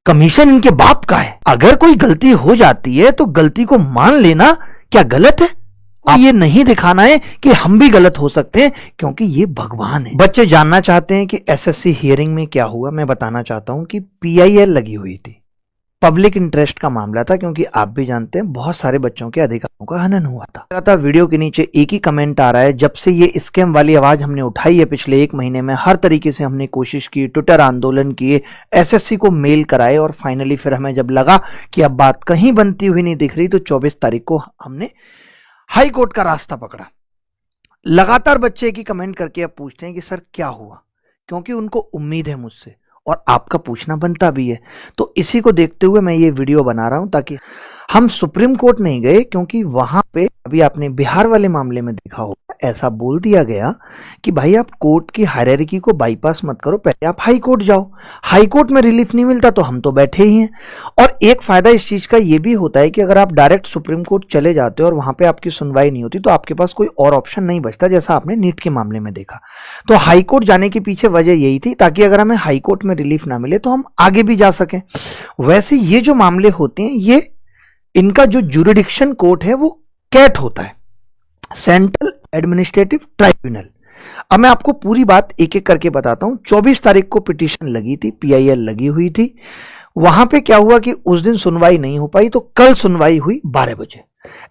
Commission इनके बाप का है। अगर कोई गलती हो जाती है तो गलती को मान लेना क्या गलत है? आप ये नहीं दिखाना है कि हम भी गलत हो सकते हैं, क्योंकि ये भगवान है। बच्चे जानना चाहते हैं कि एसएससी हियरिंग में क्या हुआ। मैं बताना चाहता हूं कि पीआईएल लगी हुई थी, पब्लिक इंटरेस्ट का मामला था, क्योंकि आप भी जानते हैं बहुत सारे बच्चों के अधिकारों का हनन हुआ था। वीडियो के नीचे एक ही कमेंट आ रहा है, जब से ये स्कैम वाली आवाज हमने उठाई है पिछले 1 महीने में, हर तरीके से हमने कोशिश की, ट्विटर आंदोलन किए, एसएससी को मेल कराए, और फाइनली फिर हमें जब लगा कि अब बात कहीं बनती हुई नहीं दिख रही, तो 24 तारीख को हमने हाई कोर्ट का रास्ता पकड़ा। लगातार बच्चे की कमेंट करके अब पूछते हैं कि सर क्या हुआ, क्योंकि उनको उम्मीद है मुझसे और आपका पूछना बनता भी है। तो इसी को देखते हुए मैं ये वीडियो बना रहा हूं, ताकि हम सुप्रीम कोर्ट नहीं गए, क्योंकि वहां पे अभी आपने बिहार वाले मामले में देखा होगा, ऐसा बोल दिया गया कि भाई आप कोर्ट की हायरार्की को बाईपास मत करो, पहले आप हाई कोर्ट जाओ। हाई कोर्ट में रिलीफ नहीं मिलता तो हम तो बैठे ही हैं। और एक फायदा इस चीज का ये भी होता है कि अगर आप डायरेक्ट सुप्रीम कोर्ट चले जाते हो और वहां पे आपकी सुनवाई नहीं होती, तो आपके पास कोई और ऑप्शन नहीं बचता, जैसा आपने नीट के मामले में देखा। तो हाई कोर्ट जाने के पीछे वजह यही थी, ताकि अगर हमें हाई कोर्ट में रिलीफ ना मिले तो हम आगे भी जा सकें। वैसे ये जो मामले होते हैं, ये इनका जो जुरिडिक्शन कोर्ट है वो कैट होता है, सेंट्रल एडमिनिस्ट्रेटिव ट्राइब्यूनल। अब मैं आपको पूरी बात एक एक करके बताता हूं। 24 तारीख को पिटीशन लगी थी, पीआईएल लगी हुई थी। वहां पे क्या हुआ कि उस दिन सुनवाई नहीं हो पाई, तो कल सुनवाई हुई 12 बजे।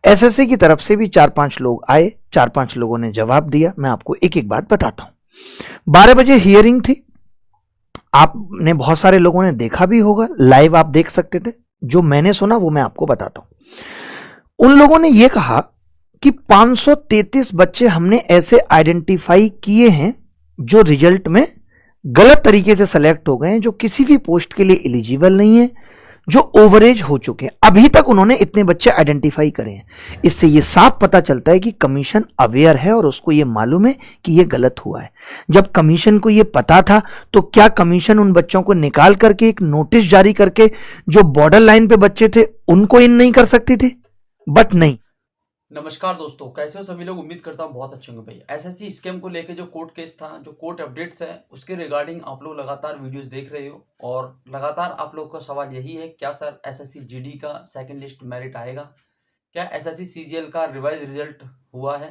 एसएससी की तरफ से भी 4-5 लोग आए, 4-5 लोगों ने जवाब दिया। मैं आपको एक एक बात बताता हूं। 12 बजे हियरिंग थी, आपने बहुत सारे लोगों ने देखा भी होगा, लाइव आप देख सकते थे। जो मैंने सुना वो मैं आपको बताता हूं। उन लोगों ने यह कहा कि 533 बच्चे हमने ऐसे आइडेंटिफाई किए हैं जो रिजल्ट में गलत तरीके से सेलेक्ट हो गए हैं, जो किसी भी पोस्ट के लिए एलिजिबल नहीं है, जो ओवरेज हो चुके हैं। अभी तक उन्होंने इतने बच्चे आइडेंटिफाई करे हैं। इससे यह साफ पता चलता है कि कमीशन अवेयर है और उसको यह मालूम है कि यह गलत हुआ है। जब कमीशन को यह पता था, तो क्या कमीशन उन बच्चों को निकाल करके एक नोटिस जारी करके जो बॉर्डर लाइन पे बच्चे थे उनको इन नहीं कर सकती थी? बट नहीं। नमस्कार दोस्तों, कैसे हो सभी लोग। उम्मीद करता हूँ बहुत अच्छे होंगे। भाई एसएससी स्कैम को लेके जो कोर्ट केस था, जो कोर्ट अपडेट्स है, उसके रिगार्डिंग आप लोग लगातार वीडियोस देख रहे हो, और लगातार आप लोग का सवाल यही है, क्या सर एसएससी जीडी का सेकंड लिस्ट मेरिट आएगा? क्या एसएससी सीजीएल का रिवाइज रिजल्ट हुआ है,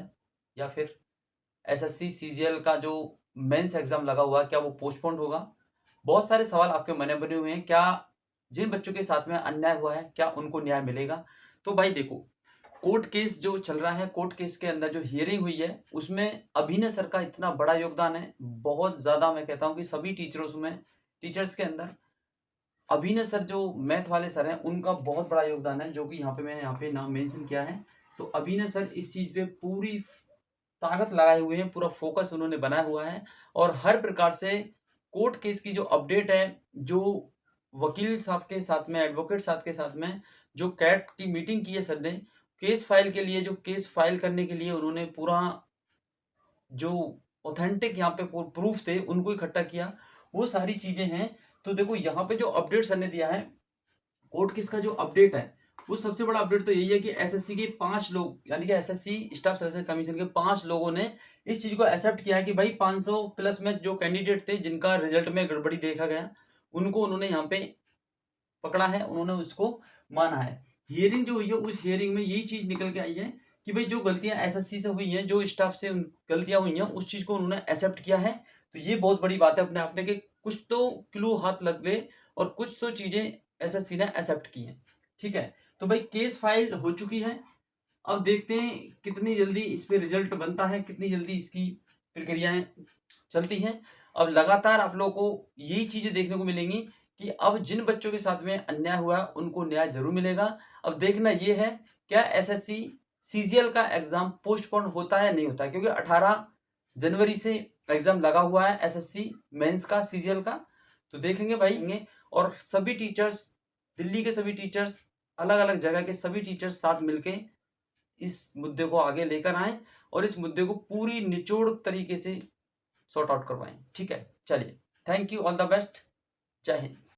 या फिर एसएससी सीजीएल का जो मेंस एग्जाम लगा हुआ है क्या वो पोस्टपोन्ड होगा? बहुत सारे सवाल आपके मन में बने हुए हैं। क्या जिन बच्चों के साथ में अन्याय हुआ है क्या उनको न्याय मिलेगा? तो भाई देखो, कोर्ट केस जो चल रहा है, कोर्ट केस के अंदर जो हियरिंग हुई है, उसमें अभिनय सर का इतना बड़ा योगदान है, बहुत ज्यादा। मैं कहता हूं कि सभी टीचर्स के अंदर अभिनय सर जो मैथ वाले सर हैं, उनका बहुत बड़ा योगदान है, जो कि मैंने यहाँ पे नाम मेंशन किया है। तो अभिनय सर इस चीज पे पूरी ताकत लगाए हुए हैं, पूरा फोकस उन्होंने बनाया हुआ है, और हर प्रकार से कोर्ट केस की जो अपडेट है, जो वकील साहब के साथ में, एडवोकेट साहब के साथ में जो कैट की मीटिंग की है सर ने, केस फाइल के लिए, जो केस फाइल करने के लिए उन्होंने पूरा जो ऑथेंटिक यहाँ पे प्रूफ थे उनको इकट्ठा किया, वो सारी चीजें हैं। तो देखो यहाँ पे जो अपडेट सर ने दिया है, कोर्ट केस का जो अपडेट है, वो सबसे बड़ा अपडेट तो यही है कि एसएससी के 5 लोग, यानी कि एसएससी स्टाफ सिलेक्शन कमीशन के 5 लोगों ने इस चीज को एक्सेप्ट किया है कि भाई 500 प्लस में जो कैंडिडेट थे जिनका रिजल्ट में गड़बड़ी देखा गया, उनको उन्होंने यहाँ पे पकड़ा है, उन्होंने उसको माना है। हियरिंग जो हुई है, उस हियरिंग में यही चीज निकल के आई है कि भाई जो गलतियां एसएससी से हुई हैं, जो स्टाफ से गलतियां हुई हैं, उस चीज को उन्होंने एक्सेप्ट किया है। तो ये बहुत बड़ी बात है अपने आप में, कि कुछ तो क्लू हाथ लग गए और कुछ तो चीजें एसएससी ने एक्सेप्ट की हैं। ठीक है, तो भाई केस फाइल हो चुकी है। अब देखते हैं कितनी जल्दी इस पे रिजल्ट बनता है, कितनी जल्दी इसकी प्रक्रियाएं चलती हैं। अब लगातार आप लोगों को यही चीजें देखने को मिलेंगी कि अब जिन बच्चों के साथ में अन्याय हुआ है उनको न्याय जरूर मिलेगा। अब देखना यह है, क्या एसएससी सीजीएल का एग्जाम पोस्टपोन होता है नहीं होता है, क्योंकि 18 जनवरी से एग्जाम लगा हुआ है एसएससी मेंस का, सीजीएल का। तो देखेंगे भाई, और सभी टीचर्स, दिल्ली के सभी टीचर्स, अलग अलग जगह के सभी टीचर्स साथ मिलके इस मुद्दे को आगे लेकर आए और इस मुद्दे को पूरी निचोड़ तरीके से सॉर्ट आउट करवाएं। ठीक है, चलिए, thank you, all the best, जय हिंद।